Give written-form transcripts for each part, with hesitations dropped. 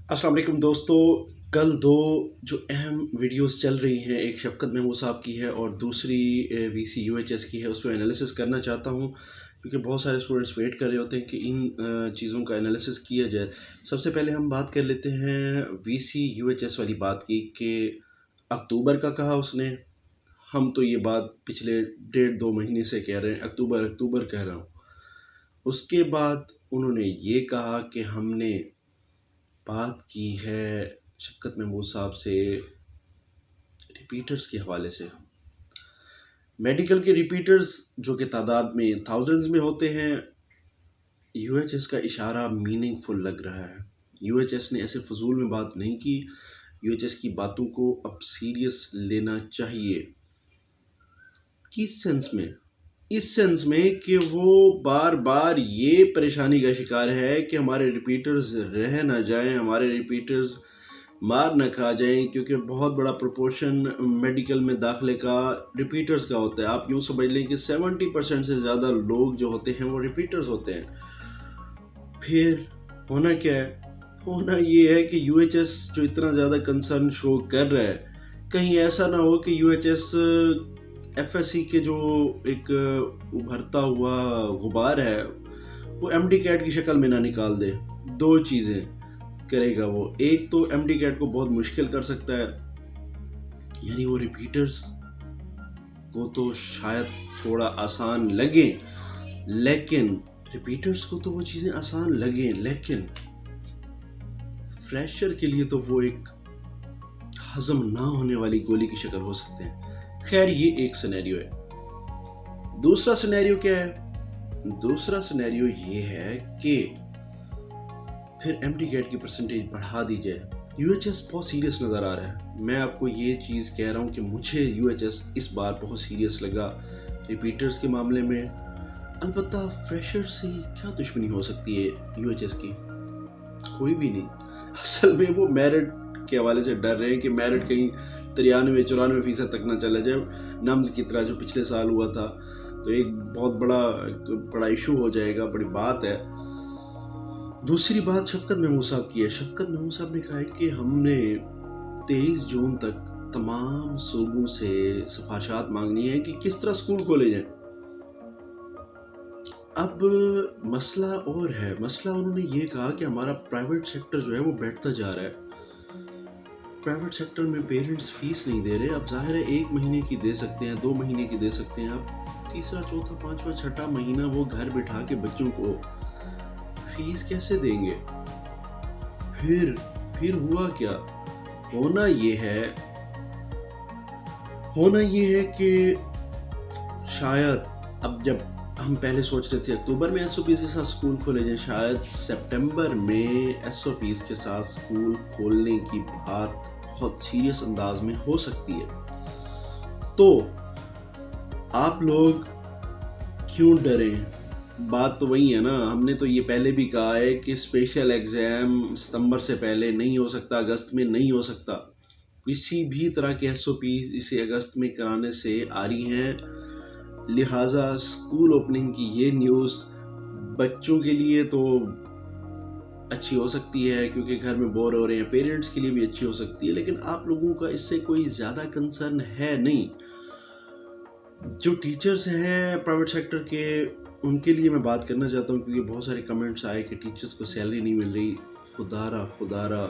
अस्सलाम वालेकुम दोस्तों। कल दो जो अहम वीडियोस चल रही हैं, एक शफ़क़त महमूद साहब की है और दूसरी वीसी यूएचएस की है। उस पर एनालिसिस करना चाहता हूँ क्योंकि बहुत सारे स्टूडेंट्स वेट कर रहे होते हैं कि इन चीज़ों का एनालिसिस किया जाए। सबसे पहले हम बात कर लेते हैं वीसी यूएचएस वाली बात की कि अक्टूबर का कहा उसने। हम तो ये बात पिछले 1.5-2 महीने से कह रहे हैं, अक्टूबर अक्टूबर कह रहा हूँ। उसके बाद उन्होंने ये कहा कि हमने बात की है शफ़क़त महमूद साहब से रिपीटर्स के हवाले से। मेडिकल के रिपीटर्स जो कि तादाद में थाउजेंड्स में होते हैं, यूएचएस का इशारा मीनिंगफुल लग रहा है। यूएचएस ने ऐसे फजूल में बात नहीं की। यूएचएस की बातों को अब सीरियस लेना चाहिए। किस सेंस में? इस सेंस में कि वो बार बार ये परेशानी का शिकार है कि हमारे रिपीटर्स रह ना जाएं, हमारे रिपीटर्स मार ना खा जाएं, क्योंकि बहुत बड़ा प्रोपोर्शन मेडिकल में दाखिले का रिपीटर्स का होता है। आप यूँ समझ लें कि 70% से ज़्यादा लोग जो होते हैं वो रिपीटर्स होते हैं। फिर होना क्या है? होना ये है कि यूएचएस जो इतना ज़्यादा कंसर्न शो कर रहा है, कहीं ऐसा ना हो कि यूएचएस एफएससी के जो एक उभरता हुआ गुबार है वो एमडी कैट की शक्ल में ना निकाल दे। दो चीज़ें करेगा वो। एक तो एमडी कैट को बहुत मुश्किल कर सकता है, यानी वो रिपीटर्स को तो शायद थोड़ा आसान लगे, लेकिन रिपीटर्स को तो वो चीज़ें आसान लगे, लेकिन फ्रेशर के लिए तो वो एक हजम ना होने वाली गोली की शक्ल हो सकते हैं। खैर, ये एक सिनेरियो है। दूसरा सिनेरियो क्या है? दूसरा सिनेरियो ये है कि फिर एमडी कैट की परसेंटेज बढ़ा दी जाए। यूएचएस बहुत सीरियस नज़र आ रहा है। मैं आपको ये चीज़ कह रहा हूँ कि मुझे यूएचएस इस बार बहुत सीरियस लगा रिपीटर्स के मामले में। अलबत्ता फ्रेशर से क्या दुश्मनी हो सकती है यूएचएस की? कोई भी नहीं। असल में वो मेरिट के हवाले से डर रहे हैं कि मेरिट कहीं 93-94% तक ना चला जाए, नम्स की तरह जो पिछले साल हुआ था। तो एक बहुत बड़ा इशू हो जाएगा, बड़ी बात है। दूसरी बात शफ़क़त महमूद साहब की है। शफ़क़त महमूद साहब ने कहा है कि हमने 23 जून तक तमाम सूबों से सिफारिशात मांगनी है कि किस तरह स्कूल खोले जाएं। अब मसला और है। मसला उन्होंने ये कहा कि हमारा प्राइवेट सेक्टर जो है वो बैठता जा रहा है। प्राइवेट सेक्टर में पेरेंट्स फीस नहीं दे रहे। अब जाहिर है 1 महीने की दे सकते हैं, 2 महीने की दे सकते हैं। अब तीसरा, चौथा, पांचवा, छठा महीना वो घर बिठा के बच्चों को फीस कैसे देंगे? फिर हुआ क्या? होना ये है कि शायद अब जब हम पहले सोच रहे थे अक्टूबर में एसओपीज के साथ स्कूल खोले जाए, शायद सितंबर में एसओपीज के साथ स्कूल खोलने की बात बहुत सीरियस अंदाज में हो सकती है। तो आप लोग क्यों डरें? बात तो वही है ना। हमने तो ये पहले भी कहा है कि स्पेशल एग्ज़ाम सितंबर से पहले नहीं हो सकता, अगस्त में नहीं हो सकता। किसी भी तरह के एसओपीज इसे अगस्त में कराने से आ रही हैं। लिहाजा स्कूल ओपनिंग की ये न्यूज़ बच्चों के लिए तो अच्छी हो सकती है क्योंकि घर में बोर हो रहे हैं, पेरेंट्स के लिए भी अच्छी हो सकती है, लेकिन आप लोगों का इससे कोई ज़्यादा कंसर्न है नहीं। जो टीचर्स हैं प्राइवेट सेक्टर के, उनके लिए मैं बात करना चाहता हूँ क्योंकि बहुत सारे कमेंट्स आए कि टीचर्स को सैलरी नहीं मिल रही। खुदारा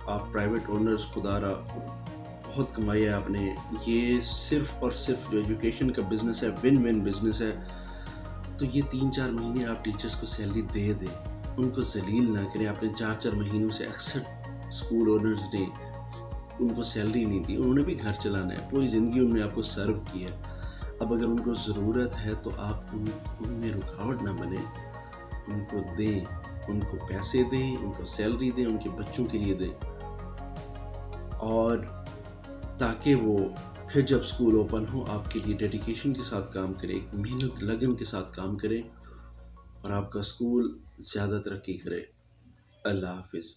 आप प्राइवेट ओनर्स, खुदारा बहुत कमाई है आपने। ये सिर्फ और सिर्फ जो एजुकेशन का बिज़नेस है, विन विन बिज़नेस है। तो ये 3-4 महीने आप टीचर्स को सैलरी दे दें, उनको जलील ना करें। आपने 4-4 महीनों से अक्सर स्कूल ओनर्स ने उनको सैलरी नहीं दी। उन्होंने भी घर चलाना है, पूरी ज़िंदगी उन्होंने आपको सर्व किया। अब अगर उनको ज़रूरत है तो आप उनमें रुकावट ना बने, उनको दें, उनको पैसे दें, उनको सैलरी दें, उनके बच्चों के लिए दें, और ताकि वो फिर जब स्कूल ओपन हो आपके लिए डेडिकेशन के साथ काम करें, मेहनत लगन के साथ काम करें और आपका स्कूल ज़्यादा तरक्की करे। अल्लाह हाफिज़।